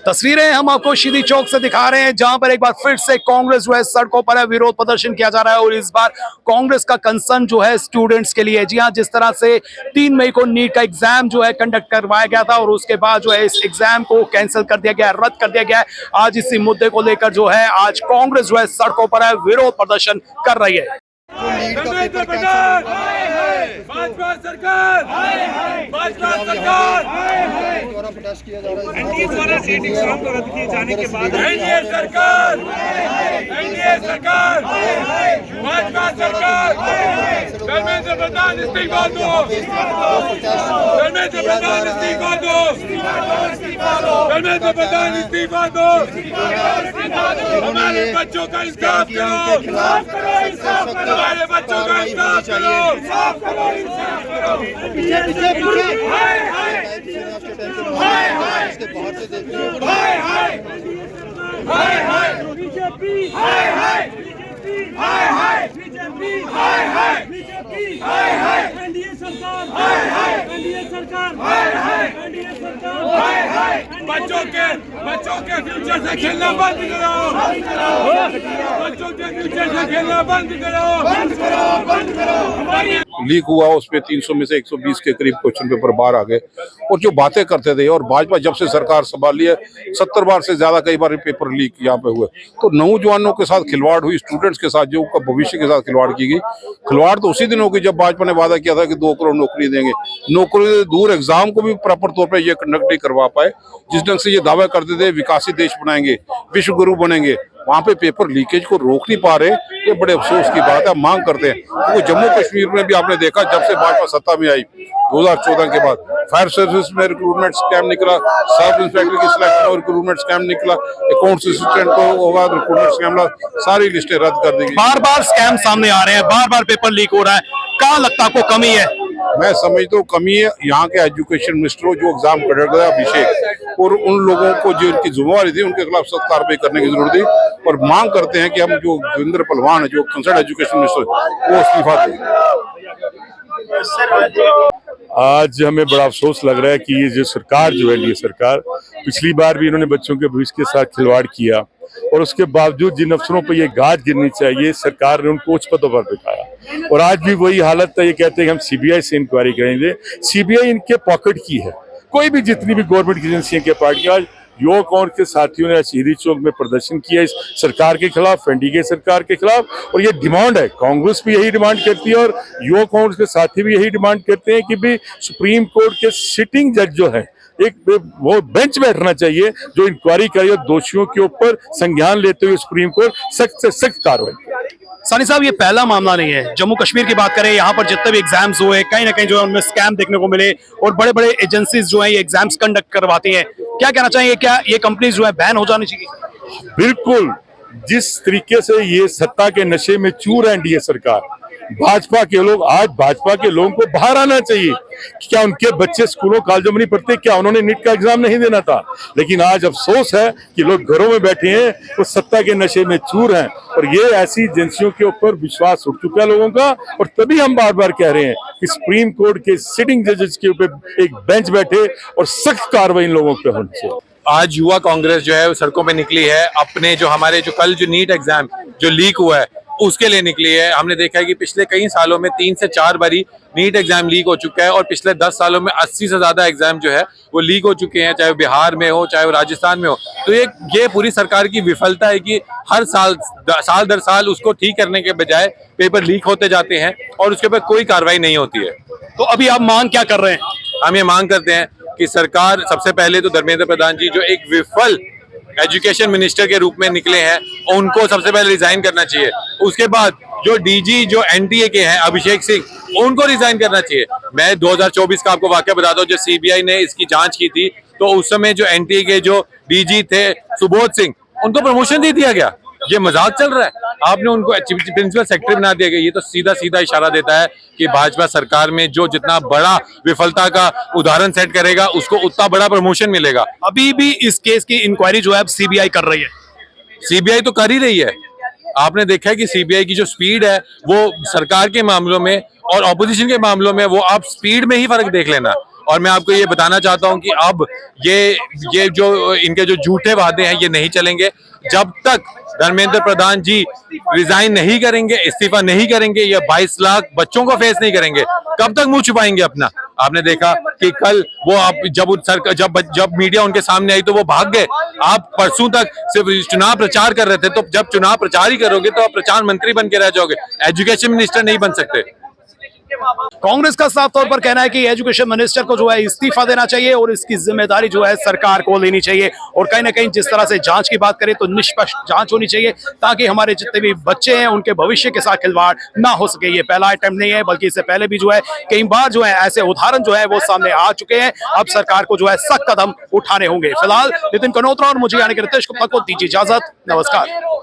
तस्वीरें हम आपको शीदी चौक से दिखा रहे हैं, जहां पर एक बार फिर से कांग्रेस जो है सड़कों पर है, विरोध प्रदर्शन किया जा रहा है। और इस बार कांग्रेस का कंसर्न जो है स्टूडेंट्स के लिए। जी हां, जिस तरह से 3 मई को नीट का एग्जाम जो है कंडक्ट करवाया गया था और उसके बाद जो है इस एग्जाम को कैंसिल कर दिया गया, रद्द कर दिया गया है। आज इसी मुद्दे को लेकर जो है आज कांग्रेस जो है सड़कों पर है, विरोध प्रदर्शन कर रही है। भाजपा सरकार, भाजपा सरकार द्वारा प्रोटेस्ट किया जा रहा है। एनडीए द्वारा सीट एग्जाम को रद्द किए जाने के बाद एनडीए सरकार, एनडीए सरकार, भाजपा सरकार, धर्मेंद्र प्रधान इस्तीफा दो, धर्मेंद्र प्रधान इस्तीफा दो, धर्मेंद्र प्रधान इस्तीफा दो, हमारे बच्चों का इंसाफ करो, हमारे बच्चों का इंसाफ करो, पीछे पीछे पीछे इसके बाहर से देखिए। बीजेपी एनडीए सरकार, एनडीए सरकार, एनडीए सरकार, बच्चों के फ्यूचर से खेलना बंद करो, बच्चों के फ्यूचर से खेलना बंद करो, बंद करो, बंद करो। लीक हुआ, उसमें 300 में से 120 के करीब क्वेश्चन पेपर बाहर आ गए। और जो बातें करते थे, और भाजपा जब से सरकार संभाली है 70 बार से ज्यादा कई बार पेपर लीक यहाँ पे हुए। तो नौजवानों के साथ खिलवाड़ हुई, स्टूडेंट्स के साथ, जो उनका भविष्य के साथ खिलवाड़ की गई। खिलवाड़ तो उसी दिन होगी जब भाजपा ने वादा किया था कि 2 करोड़ नौकरी देंगे। नौकरी से दूर एग्जाम को भी प्रॉपर तौर पर ये कंडक्ट नहीं करवा पाए। जिस ढंग से ये दावा करते थे विकासित देश बनाएंगे, विश्व गुरु बनेंगे, वहाँ पे पेपर लीकेज को रोक नहीं पा रहे। ये बड़े अफसोस की बात है। मांग करते हैं क्योंकि जम्मू कश्मीर में भी आपने देखा, जब से भाजपा सत्ता में आई 2014 के बाद फायर सर्विस में रिक्रूटमेंट स्कैम निकला, सब इंस्पेक्टर की सिलेक्शन और रिक्रूटमेंट स्कैम निकला, अकाउंट्स असिस्टेंट को होगा रिक्रूटमेंट स्कैम, सारी लिस्टें रद्द कर दी। बार बार स्कैम सामने आ रहे हैं, बार बार पेपर लीक हो रहा है। कहाँ लगता है आपको कमी है? मैं समझता हूँ कमी है यहाँ के एजुकेशन मिनिस्टर जो एग्जाम कंडक्ट किया अभिषेक, और उन लोगों को जो इनकी जिम्मेवारी थी उनके खिलाफ सख्त कार्रवाई करने की जरूरत थी। और मांग करते हैं कि हम जो देवेंद्र पहलवान है, जो कंसर्न एजुकेशन मिनिस्टर, वो इस्तीफा दें। आज हमें बड़ा अफसोस लग रहा है कि ये जो सरकार जो है, ये सरकार पिछली बार भी इन्होंने बच्चों के भविष्य के साथ खिलवाड़ किया, और उसके बावजूद जिन अफसरों पर ये गाज गिरनी चाहिए सरकार ने उनको उच्च पदों पर बिठाया। और आज भी वही हालत है। ये कहते हैं कि हम सीबीआई से इंक्वायरी करेंगे। सीबीआई इनके पॉकेट की है। कोई भी जितनी भी गवर्नमेंट एजेंसियां के पार्टियां, आज युवा कांग्रेस के साथियों ने शहीदी चौक में प्रदर्शन किया इस सरकार के खिलाफ, एनडीए सरकार के खिलाफ। और ये डिमांड है, कांग्रेस भी यही डिमांड करती है और युवा कांग्रेस के साथी भी यही डिमांड करते हैं कि भी सुप्रीम कोर्ट के सिटिंग जज जो है, एक वो बेंच बैठना चाहिए जो इंक्वायरी करे और दोषियों के ऊपर संज्ञान लेते हुए सुप्रीम कोर्ट सख्त से सख्त कार्रवाई। सानी साहब, ये पहला मामला नहीं है। जम्मू कश्मीर की बात करें, यहाँ पर जितने भी एग्जाम्स हुए कहीं ना कहीं जो है उनमें स्कैम देखने को मिले, और बड़े बड़े एजेंसीज जो है ये एग्जाम्स कंडक्ट करवाती हैं। क्या कहना चाहिए, क्या ये कंपनीज जो है बैन हो जानी चाहिए? बिल्कुल, जिस तरीके से ये सत्ता के नशे में चूर है एनडीए सरकार, भाजपा के लोग, आज भाजपा के लोगों को बाहर आना चाहिए। क्या उनके बच्चे स्कूलों कॉलेजों में नहीं पढ़ते? क्या उन्होंने नीट का एग्जाम नहीं देना था? लेकिन आज अफसोस है कि लोग घरों में बैठे हैं, वो सत्ता के नशे में चूर हैं। और ये ऐसी एजेंसियों के ऊपर विश्वास उठ चुका है लोगों का। और तभी हम बार बार कह रहे हैं कि सुप्रीम कोर्ट के सिटिंग जजेस के ऊपर एक बेंच बैठे और सख्त कार्रवाई इन लोगों पर होनी चाहिए। आज युवा कांग्रेस जो है सड़कों पे निकली है, अपने जो हमारे जो कल जो नीट एग्जाम जो लीक हुआ है उसके लिए निकली है। हमने देखा है कि पिछले कई सालों में 3 से 4 बारी नीट एग्जाम लीक हो चुका है, और पिछले 10 सालों में 80 से ज्यादा एग्जाम जो है वो लीक हो चुके हैं, चाहे वो बिहार में हो, चाहे वो राजस्थान में हो। तो ये पूरी सरकार की विफलता है कि हर साल दर साल उसको ठीक करने के बजाय पेपर लीक होते जाते हैं और उसके ऊपर कोई कार्रवाई नहीं होती है। तो अभी आप मांग क्या कर रहे हैं? हम ये मांग करते हैं कि सरकार, सबसे पहले तो धर्मेंद्र प्रधान जी जो एक विफल एजुकेशन मिनिस्टर के रूप में निकले हैं, उनको सबसे पहले रिजाइन करना चाहिए। उसके बाद जो डीजी जो एनडीए के हैं अभिषेक सिंह, उनको रिजाइन करना चाहिए। मैं 2024 का आपको वाकया बता दूं, जब सीबीआई ने इसकी जांच की थी तो उस समय जो एनडीए के जो डीजी थे सुबोध सिंह, उनको प्रमोशन दे दिया गया। ये मजाक चल रहा है। आपने उनको प्रिंसिपल सेक्रेटरी बना दिया गया। ये तो सीधा सीधा इशारा देता है कि भाजपा सरकार में जो जितना बड़ा विफलता का उदाहरण सेट करेगा उसको उतना बड़ा प्रमोशन मिलेगा। अभी भी इस केस की इंक्वायरी जो है सीबीआई कर रही है। सीबीआई तो कर ही रही है। आपने देखा है कि सीबीआई की जो स्पीड है वो सरकार के मामलों में और ऑपोजिशन के मामलों में, वो आप स्पीड में ही फर्क देख लेना। और मैं आपको ये बताना चाहता हूं कि अब ये जो इनके जो झूठे वादे हैं ये नहीं चलेंगे जब तक धर्मेंद्र प्रधान जी रिजाइन नहीं करेंगे, इस्तीफा नहीं करेंगे, या 22 लाख बच्चों को फेस नहीं करेंगे, कब तक मुंह छुपाएंगे अपना। आपने देखा कि कल वो आप जब मीडिया उनके सामने आई तो वो भाग गए। आप परसों तक सिर्फ चुनाव प्रचार कर रहे थे, तो जब चुनाव प्रचार ही करोगे तो आप प्रचार मंत्री बन के रह जाओगे, एजुकेशन मिनिस्टर नहीं बन सकते। कांग्रेस का साफ तौर पर कहना है कि एजुकेशन मिनिस्टर को जो है इस्तीफा देना चाहिए और इसकी जिम्मेदारी जो है सरकार को लेनी चाहिए। और कहीं ना कहीं जिस तरह से जांच की बात करें तो निष्पक्ष जांच होनी चाहिए ताकि हमारे जितने भी बच्चे हैं उनके भविष्य के साथ खिलवाड़ ना हो सके। ये पहला अटेम्प्ट नहीं है, बल्कि इससे पहले भी जो है कई बार जो है ऐसे उदाहरण जो है वो सामने आ चुके हैं। अब सरकार को जो है सख्त कदम उठाने होंगे। फिलहाल नितिन कनोत्रा और मुझे यानी कि रितेश गुप्ता को दीजिए इजाजत। नमस्कार।